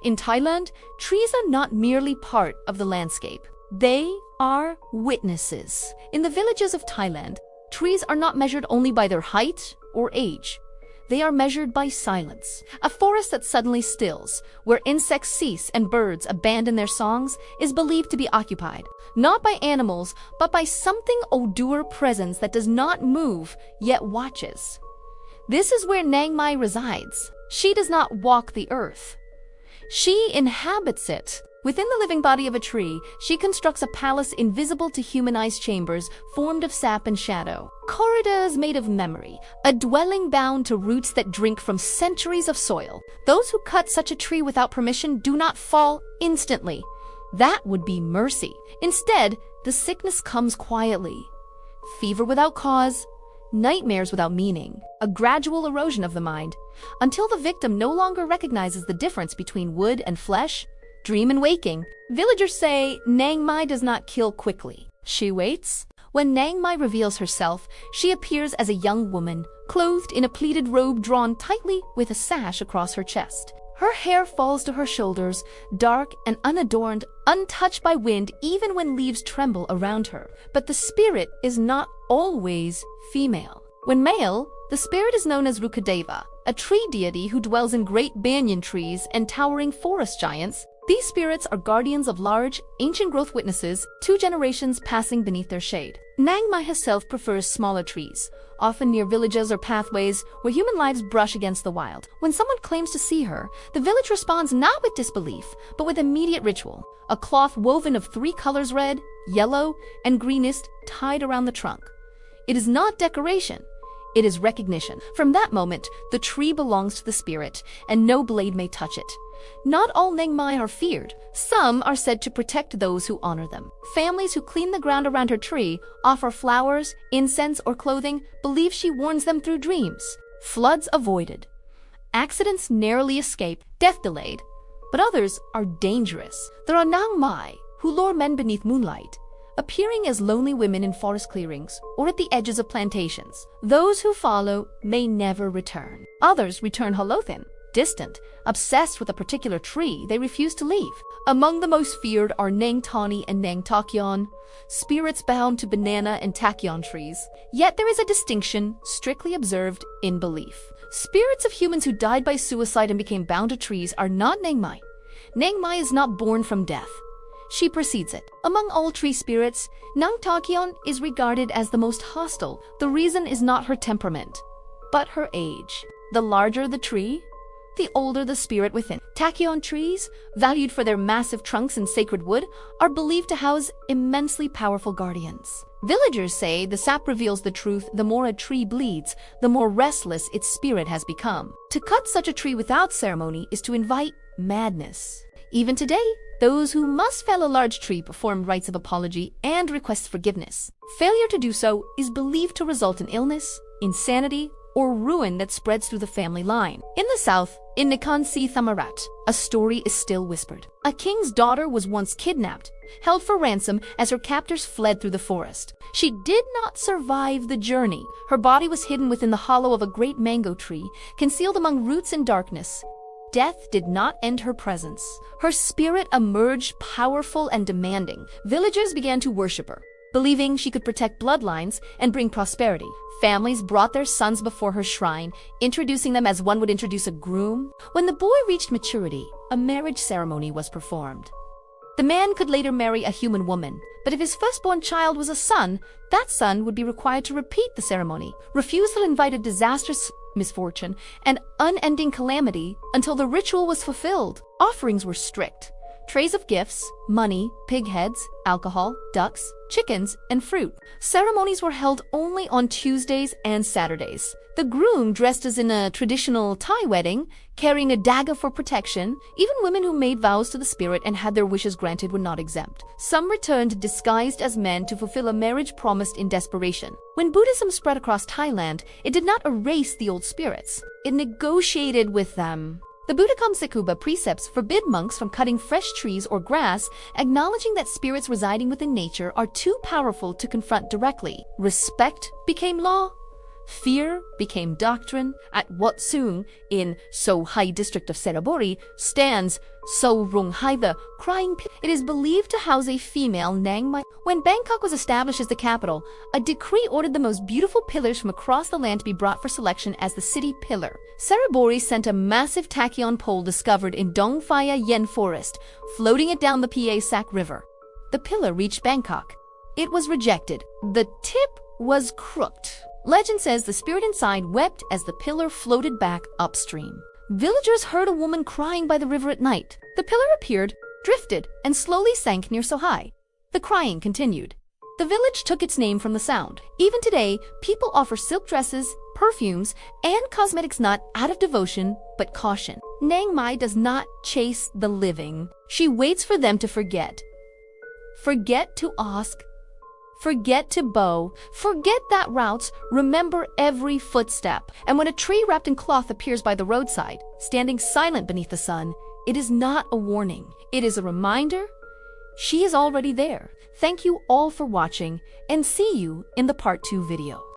In Thailand, trees are not merely part of the landscape. They are witnesses. In the villages of Thailand, trees are not measured only by their height or age. They are measured by silence. A forest that suddenly stills, where insects cease and birds abandon their songs, is believed to be occupied, not by animals, but by something odor presence that does not move, yet watches. This is where Nang Mai resides. She does not walk the earth. She inhabits it. Within the living body of a tree, she constructs a palace invisible to human-eyes chambers formed of sap and shadow. Corridors made of memory, a dwelling bound to roots that drink from centuries of soil. Those who cut such a tree without permission do not fall instantly. That would be mercy. Instead, the sickness comes quietly. Fever without cause, nightmares without meaning, a gradual erosion of the mind, until the victim no longer recognizes the difference between wood and flesh, dream and waking. Villagers say Nang Mai does not kill quickly. She waits. When Nang Mai reveals herself, she appears as a young woman, clothed in a pleated robe drawn tightly with a sash across her chest. Her hair falls to her shoulders, dark and unadorned, untouched by wind even when leaves tremble around her. But the spirit is not always female. When male, the spirit is known as Rukadeva, a tree deity who dwells in great banyan trees and towering forest giants. These spirits are guardians of large, ancient growth witnesses, 2 generations passing beneath their shade. Nang Mai herself prefers smaller trees, often near villages or pathways where human lives brush against the wild. When someone claims to see her, the village responds not with disbelief, but with immediate ritual. A cloth woven of 3 colors, red, yellow, and greenest, tied around the trunk. It is not decoration. It is recognition. From that moment, the tree belongs to the spirit, and no blade may touch it. Not all Nang Mai are feared. Some are said to protect those who honor them. Families who clean the ground around her tree, offer flowers, incense, or clothing, believe she warns them through dreams. Floods avoided. Accidents narrowly escaped, death delayed. But others are dangerous. There are Nang Mai, who lure men beneath moonlight, appearing as lonely women in forest clearings or at the edges of plantations. Those who follow may never return. Others return halothin, distant, obsessed with a particular tree they refuse to leave. Among the most feared are Nang Tani and Nang Takyon, spirits bound to banana and takyon trees. Yet there is a distinction strictly observed in belief. Spirits of humans who died by suicide and became bound to trees are not Nang Mai. Nang Mai is not born from death. She precedes it. Among all tree spirits, Nang Takyon is regarded as the most hostile. The reason is not her temperament, but her age. The larger the tree, the older the spirit within. Takyon trees, valued for their massive trunks and sacred wood, are believed to house immensely powerful guardians. Villagers say the sap reveals the truth. The more a tree bleeds, the more restless its spirit has become. To cut such a tree without ceremony is to invite madness. Even today, those who must fell a large tree perform rites of apology and request forgiveness. Failure to do so is believed to result in illness, insanity, or ruin that spreads through the family line. In the south, in Nakhon Si Thammarat, a story is still whispered. A king's daughter was once kidnapped, held for ransom as her captors fled through the forest. She did not survive the journey. Her body was hidden within the hollow of a great mango tree, concealed among roots and darkness. Death did not end her presence. Her spirit emerged powerful and demanding. Villagers began to worship her, believing she could protect bloodlines and bring prosperity. Families brought their sons before her shrine, introducing them as one would introduce a groom. When the boy reached maturity, a marriage ceremony was performed. The man could later marry a human woman, but if his firstborn child was a son, that son would be required to repeat the ceremony. Refusal invited disastrous misfortune and unending calamity until the ritual was fulfilled. Offerings were strict. Trays of gifts, money, pig heads, alcohol, ducks, chickens, and fruit. Ceremonies were held only on Tuesdays and Saturdays. The groom, dressed as in a traditional Thai wedding, carrying a dagger for protection. Even women who made vows to the spirit and had their wishes granted were not exempt. Some returned disguised as men to fulfill a marriage promised in desperation. When Buddhism spread across Thailand, it did not erase the old spirits. It negotiated with them. The Buddhagam Sekuba precepts forbid monks from cutting fresh trees or grass, acknowledging that spirits residing within nature are too powerful to confront directly. Respect became law. Fear became doctrine. At Wat Sung in Sao Ronghai district of Saraburi stands Sao Ronghai, the crying pillar. It is believed to house a female Nang Mai. When Bangkok was established as the capital, a decree ordered the most beautiful pillars from across the land to be brought for selection as the city pillar. Saraburi sent a massive tachyon pole discovered in Dong Phaya Yen forest, floating it down the Pa Sak River. The pillar reached Bangkok. It was rejected. The tip was crooked. Legend says the spirit inside wept as the pillar floated back upstream. Villagers heard a woman crying by the river at night. The pillar appeared, drifted, and slowly sank near So High. The crying continued. The village took its name from the sound. Even today, people offer silk dresses, perfumes, and cosmetics not out of devotion, but caution. Nang Mai does not chase the living. She waits for them to forget. Forget to ask. Forget to bow, forget that routes, remember every footstep. And when a tree wrapped in cloth appears by the roadside, standing silent beneath the sun, it is not a warning. It is a reminder. She is already there. Thank you all for watching, and see you in the part 2 video.